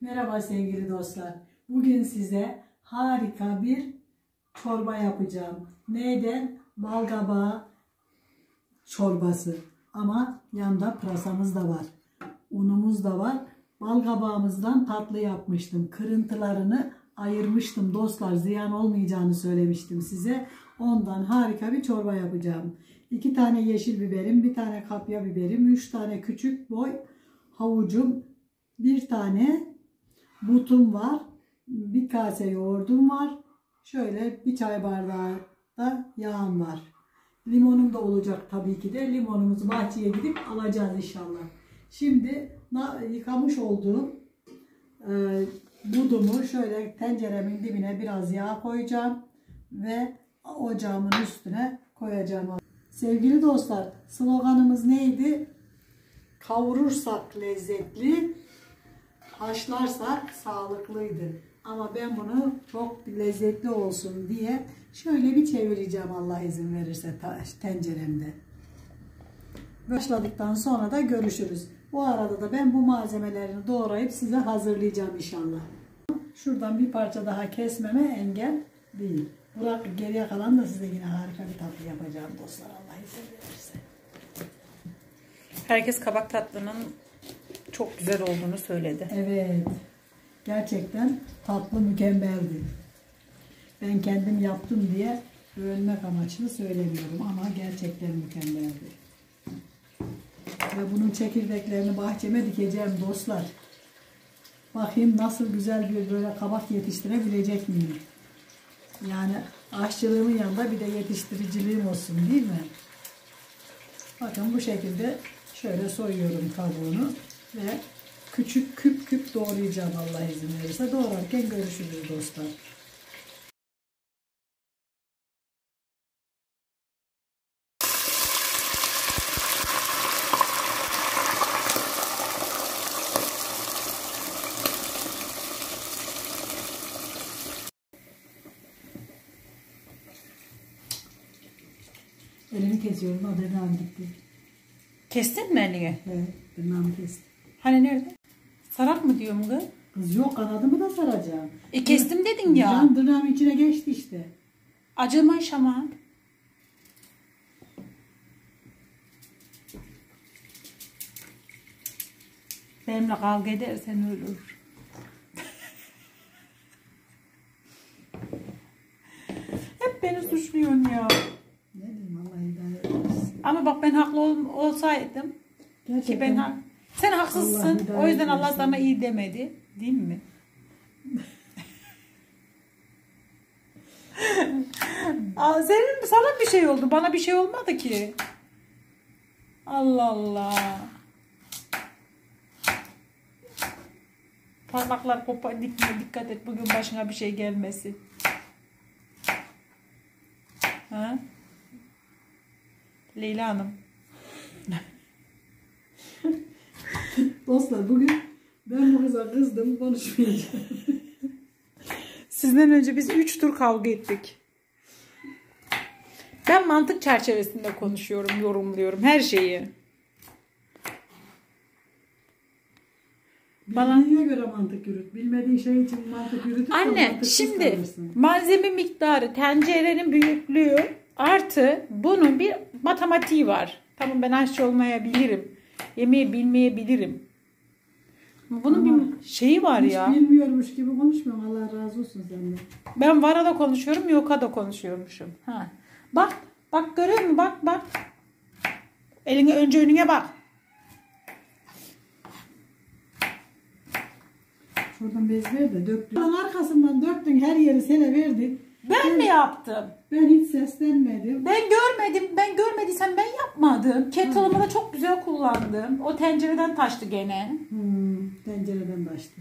Merhaba sevgili dostlar. Bugün size harika bir çorba yapacağım. Neyden? Balkabağı çorbası. Ama yanında pırasamız da var. Unumuz da var. Balkabağımızdan tatlı yapmıştım. Kırıntılarını ayırmıştım dostlar. Ziyan olmayacağını söylemiştim size. Ondan harika bir çorba yapacağım. 2 tane yeşil biberim, 1 tane kapya biberim, 3 tane küçük boy havucum, 1 tane butum var, 1 kase yoğurdum var. Şöyle 1 çay bardağı da yağım var. Limonum da olacak tabii ki de. Limonumuzu bahçeye gidip alacağız inşallah. Şimdi yıkamış olduğum budumu şöyle tenceremin dibine biraz yağ koyacağım ve ocağımın üstüne koyacağım. Sevgili dostlar, sloganımız neydi? Kavurursak lezzetli, haşlarsak sağlıklıydı. Ama ben bunu çok lezzetli olsun diye şöyle bir çevireceğim Allah izin verirse tenceremde. Başladıktan sonra da görüşürüz. Bu arada da ben bu malzemelerini doğrayıp size hazırlayacağım inşallah. Şuradan bir parça daha kesmeme engel değil. Bırak geriye kalan da size yine harika bir tatlı yapacağım dostlar Allah izin verirse. Herkes kabak tatlının çok güzel olduğunu söyledi. Evet. Gerçekten tatlı mükemmeldi. Ben kendim yaptım diye övünmek amaçlı söylemiyorum ama gerçekten mükemmeldi. Ve bunun çekirdeklerini bahçeme dikeceğim dostlar. Bakayım nasıl güzel bir böyle kabak yetiştirebilecek miyim? Yani aşçılığımın yanında bir de yetiştiriciliğim olsun değil mi? Bakın bu şekilde şöyle soyuyorum kabuğunu ve küçük küp küp doğrayacağım Allah izin verirse. Doğrarken görüşürüz dostlar. Elini kesiyorum. O tırnağım gitti. Kestin mi elini? Evet. Tırnağımı kestim. Hani nerede? Sarak mı diyorum kız? Kız yok, kanadımı da saracağım. Kestim dedin ya. Can tırnağımın içine geçti işte. Acımış ama. Benimle kavga edersen ölür. Hep beni suçluyorsun ya. Ne diyeyim Allah hidayet etsin. Ama bak ben haklı olsaydım. Gerçekten. Ki ben sen haksızsın. O yüzden Allah sana iyi demedi. Değil mi? Sana bir şey oldu. Bana bir şey olmadı ki. Allah Allah. Parmaklar kopar. Dikkat et. Bugün başına bir şey gelmesin. Ha? Leyla Hanım. Dostlar bugün ben bu kıza kızdım, konuşmayacağım. Sizden önce biz 3 tur kavga ettik. Ben mantık çerçevesinde konuşuyorum, yorumluyorum her şeyi. Bildiğine göre mantık yürüt. Bilmediğin şey için mantık yürütürsen Anne şimdi malzeme miktarı, tencerenin büyüklüğü artı bunun bir matematiği var. Tamam ben aşçı olmayabilirim. Yemeği bilmeyebilirim. Bunun bir şeyi var hiç ya. Bilmiyormuş gibi konuşmuyorum. Allah razı olsun senden. Ben vara da konuşuyorum, yoka da konuşuyormuşum. Ha. Bak görüyor musun? Bak. Önce önüne bak. Şuradan bez ver de döktün. Arkasından döktün, her yeri sele verdin. Ben mi yaptım? Ben hiç seslenmedim. Ben görmediysem ben yapmadım. Kettle'ımı da çok güzel kullandım. O tencereden taştı gene. Tencereden taştı.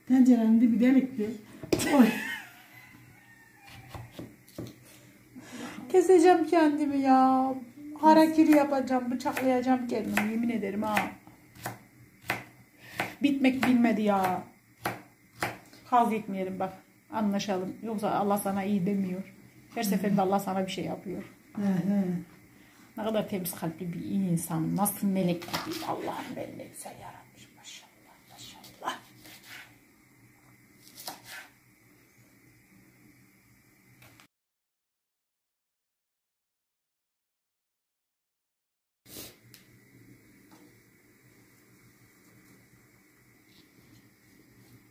Tencerenin dibi delikti. Oy. Keseceğim kendimi ya. Harakiri yapacağım, bıçaklayacağım kendimi. Yemin ederim ha. Bitmek bilmedi ya. Kavga etmeyelim bak. Anlaşalım. Yoksa Allah sana iyi demiyor. Her seferinde Allah sana bir şey yapıyor. Ne kadar temiz kalpli bir insan. Nasıl melek gibi. Allah'ım beni ne güzel yaratmış. Maşallah maşallah.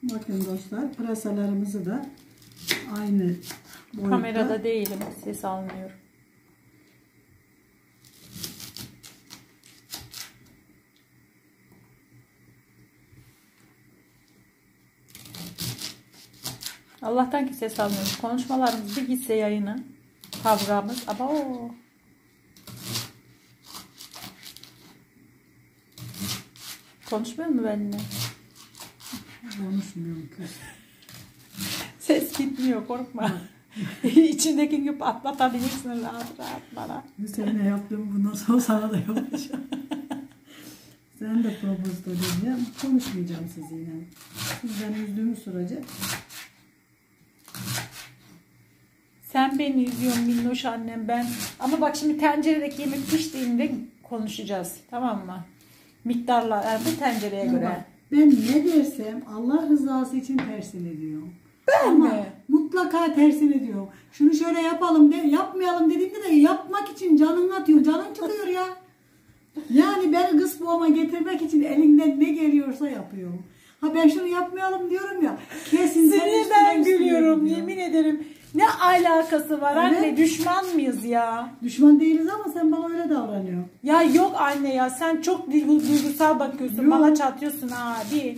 Bakın dostlar, pırasalarımızı da aynı boyutta. Kamerada değilim, ses almıyorum. Allah'tan ki ses almıyoruz. Konuşmalarımız bir gitse yayını. Kavgamız. Ama o. Konuşmuyor mu benimle? Konuşmuyorum kız. Ses gitmiyor, korkma. İçindeki gibi atlatabilirsin rahat rahat bana. Bu sene yaptığım bundan sonra sana da yapacağım. Sen de propozito diyeceğim. Konuşmayacağım sizinle. Sizden üzdüğüm sürece. Sen beni izliyorsun minnoş annem ben. Ama bak şimdi tenceredeki yemek piştiğinde konuşacağız. Tamam mı? Miktarla yani bu tencereye Ya göre. bak, ben ne dersem Allah rızası için tersini diyorum. Ben mi? Mutlaka tersini diyorum. Şunu şöyle yapalım de, yapmayalım dediğimde de yapmak için canın atıyor. Canın çıkıyor ya. Yani beni kısboğuma getirmek için elinden ne geliyorsa yapıyorum. Ha ben şunu yapmayalım diyorum ya. Kesin Seni ben gülüyorum yemin ederim. Ne alakası var Evet. anne, düşman mıyız ya? Düşman değiliz ama sen bana öyle davranıyorsun. Ya yok anne ya, sen çok duygusal bakıyorsun. Yok. Bana çatıyorsun abi.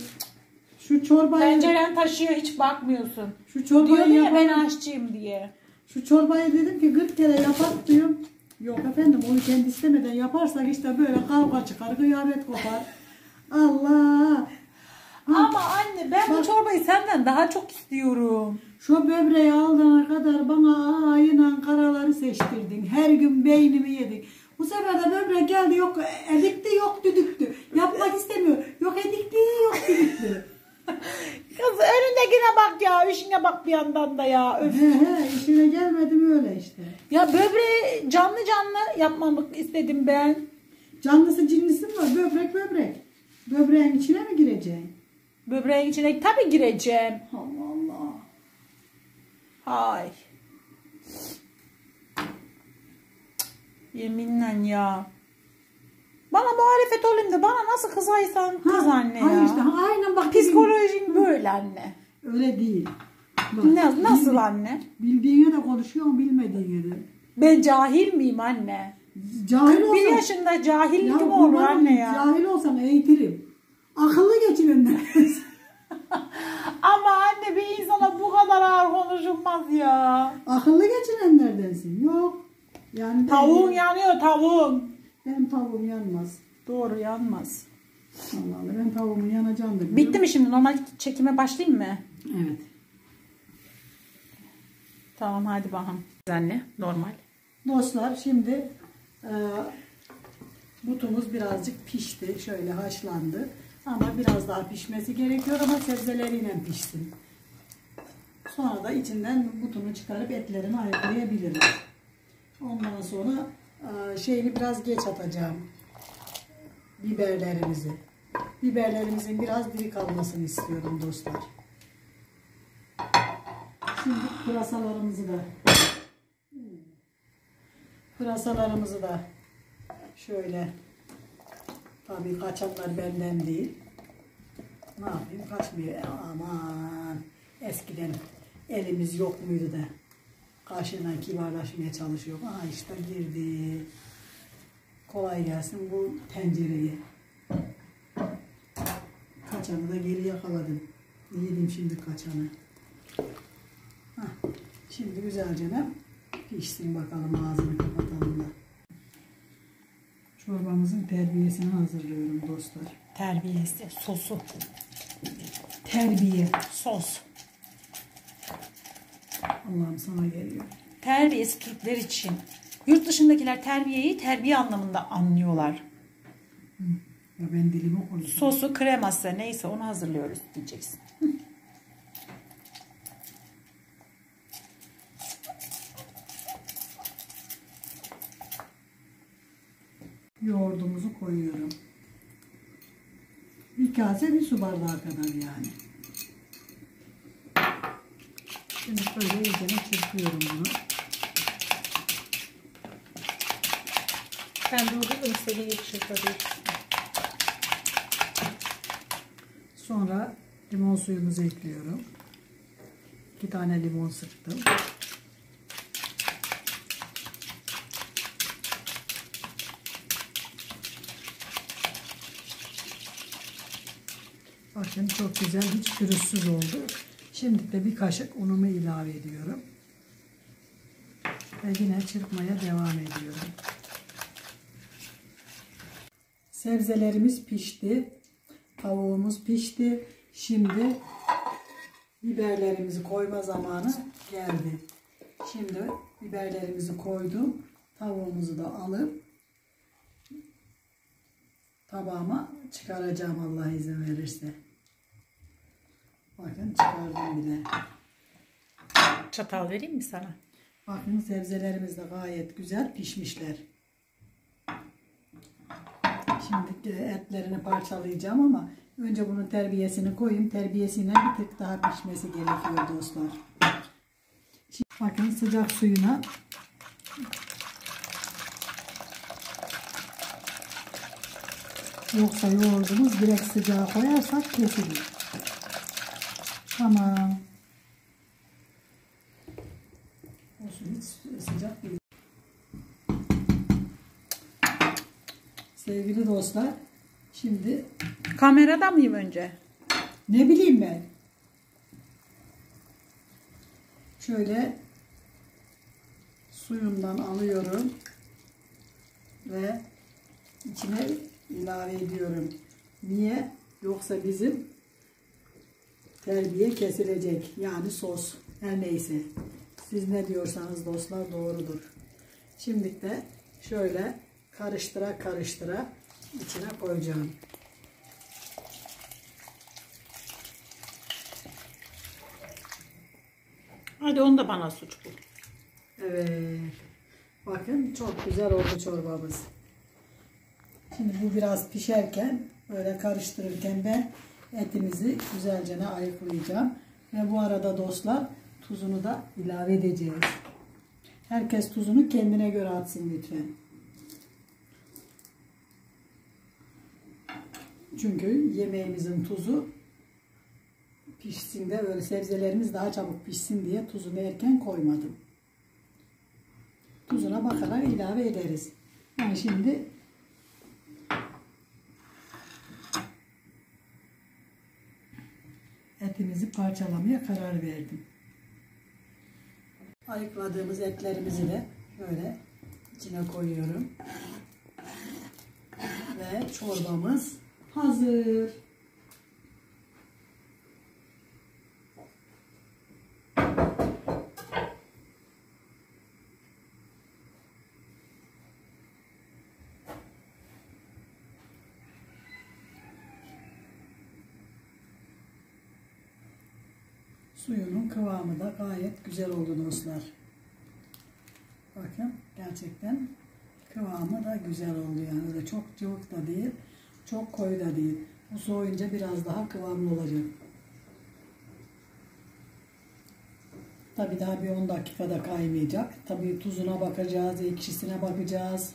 Şu çorbayı, Tenceren taşıyor, hiç bakmıyorsun. şu çorbayı Diyor ya yapalım. ben aşçıyım diye. Şu çorbayı dedim ki 40 kere yapak diyorum. Yok efendim onu kendi istemeden yaparsak işte böyle kavga çıkar, kıyamet kopar. Allah! Ama anne ben bu Bak. çorbayı senden daha çok istiyorum. Şu böbreği aldığına kadar bana aynen karaları seçtirdin. Her gün beynimi yedin. Bu sefer de böbrek geldi, yok edikti yok düdüktü. Yapmak istemiyor. Yok edikti yok düdüktü. Kız önündekine bak ya, işine bak bir yandan da ya. Öf. He işine gelmedim öyle işte. Ya böbreği canlı canlı yapmamak istedim ben. Canlısı cinlisi mi var? Böbrek böbrek. Böbreğin içine mi gireceksin? Böbreğin içine tabii gireceğim. Allah Allah. Hay. Yeminle ya. Bana muhalefet olayım da bana nasıl kızaysan kız anne ya. Hayır işte aynen bak. Psikolojin böyle anne. Öyle değil. Bak, Nasıl anne? bildiğine de konuşuyorsun, bilmediğine de. Ben cahil miyim anne? Cahil 41 olsan, yaşında cahil ya kim olur kurban anne olayım, ya? Cahil olsan eğitirim. Akıllı geçinenler. Ama anne bir insana bu kadar ağır konuşulmaz ya. Akıllı geçinenlerdensin. Yok. Yani Tavuğun yanıyor tavuğun. benim tavuğum yanmaz. Doğru, yanmaz. Allah Allah, ben tavuğumun yanacağını da biliyorum. Bitti mi şimdi? Normal çekime başlayayım mı? Evet. Tamam hadi bakalım. Anne normal. Dostlar şimdi butumuz birazcık pişti. Şöyle haşlandı. Ama biraz daha pişmesi gerekiyor ama sebzeleriyle pişsin. Sonra da içinden butunu çıkarıp etlerini ayıklayabiliriz. Ondan sonra şeyini biraz geç atacağım. Biberlerimizi. Biberlerimizin biraz diri kalmasını istiyorum dostlar. Şimdi pırasalarımızı da şöyle, tabii kaçanlar benden değil. Ne yapayım, kaçmıyor. Aman eskiden elimiz yok muydu da karşıyla kibarlaşmaya çalışıyor. Aha işte girdi. Kolay gelsin bu tencereye. Kaçanı da geri yakaladım. Yedim şimdi kaçanı. Hah, şimdi güzelce pişsin bakalım, ağzını kapatalım da. Çorbamızın terbiyesini hazırlıyorum dostlar. Terbiyesi, sosu. Terbiye. Sos. Allah'ım sana geliyor. Terbiyesi Türkler için. Yurt dışındakiler terbiyeyi terbiye anlamında anlıyorlar. Ya ben dilimi konuşuyorum. Sosu, kreması neyse onu hazırlıyoruz diyeceksin. Yoğurdumuzu koyuyorum. Bir kase bir su bardağı kadar yani. Şimdi böyle iyice çırpıyorum bunu. Ben durdum seni yetişir tabii. Sonra Limon suyumuzu ekliyorum. 2 tane limon sıktım. Bakın çok güzel, hiç pürüzsüz oldu. Şimdi de bir kaşık unumu ilave ediyorum. Ve yine çırpmaya devam ediyorum. Sebzelerimiz pişti. Tavuğumuz pişti. Şimdi biberlerimizi koyma zamanı geldi. Şimdi biberlerimizi koydum. Tavuğumuzu da alıp tabağıma çıkaracağım Allah izin verirse. Bakın çıkardım bile. Çatal vereyim mi sana? Bakın sebzelerimiz de gayet güzel pişmişler. Şimdi etlerini parçalayacağım ama önce bunun terbiyesini koyayım. Terbiyesine bir tık daha pişmesi gerekiyor dostlar. Şimdi bakın sıcak suyuna yoksa yoğurdumuz direkt sıcağa koyarsak kesilir. Tamam. Olsun, hiç sıcak değil. Sevgili dostlar, şimdi Kamerada mıyım önce? ne bileyim ben. Şöyle suyundan alıyorum ve içine ilave ediyorum. Niye? Yoksa bizim terbiye kesilecek. Yani sos. Her neyse. Siz ne diyorsanız dostlar doğrudur. Şimdi de şöyle karıştıra karıştıra içine koyacağım. Hadi onu da bana suç bul. Evet. Bakın çok güzel oldu çorbamız. Şimdi bu biraz pişerken böyle karıştırırken ben etimizi güzelce ayıklayacağım. Ve bu arada dostlar tuzunu da ilave edeceğiz. Herkes tuzunu kendine göre atsın lütfen. Çünkü yemeğimizin tuzu pişsin de böyle sebzelerimiz daha çabuk pişsin diye tuzunu erken koymadım. Tuzuna bakarak ilave ederiz. Yani şimdi etimizi parçalamaya karar verdim. Ayıkladığımız etlerimizi de böyle içine koyuyorum. Ve çorbamız hazır. Suyunun kıvamı da gayet güzel oldu dostlar. Bakın gerçekten kıvamı da güzel oldu yani. Öyle çok cıvık da değil, çok koyu da değil. Bu soğuyunca biraz daha kıvamlı olacak. Tabi daha bir 10 dakikada kaymayacak. Tabi tuzuna bakacağız, ekşisine bakacağız.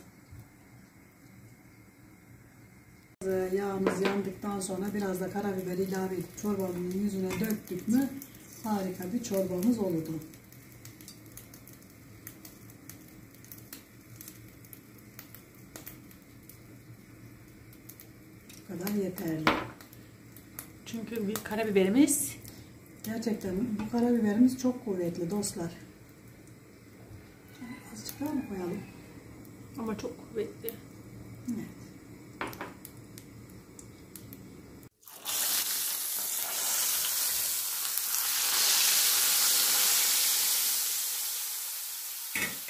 Yağımız yandıktan sonra biraz da karabiber ilave edip çorbamın yüzüne döktük mü harika bir çorbamız oldu. Bu kadar yeterli. Çünkü bir karabiberimiz Gerçekten bu karabiberimiz çok kuvvetli dostlar. Azıcık daha mı koyalım? ama çok kuvvetli. Evet.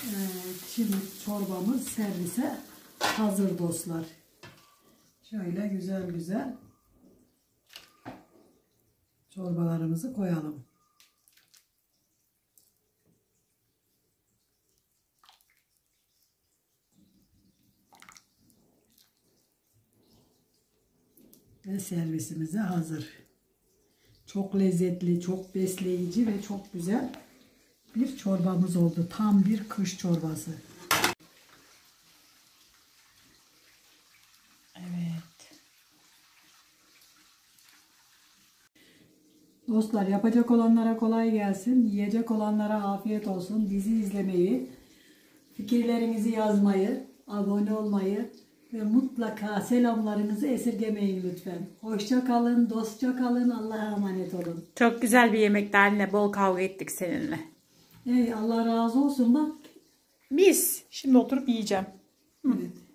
Evet, şimdi çorbamız servise hazır dostlar. Şöyle güzel güzel çorbalarımızı koyalım. Ve servisimize hazır. Çok lezzetli, çok besleyici ve çok güzel bir çorbamız oldu. Tam bir kış çorbası. Evet. Dostlar, yapacak olanlara kolay gelsin. Yiyecek olanlara afiyet olsun. Dizi izlemeyi, fikirlerinizi yazmayı, abone olmayı ve mutlaka selamlarınızı esirgemeyin lütfen. Hoşça kalın, dostça kalın. Allah'a emanet olun. Çok güzel bir yemekti anne. Bol kavga ettik seninle. Allah razı olsun bak. Biz şimdi oturup yiyeceğim. Evet.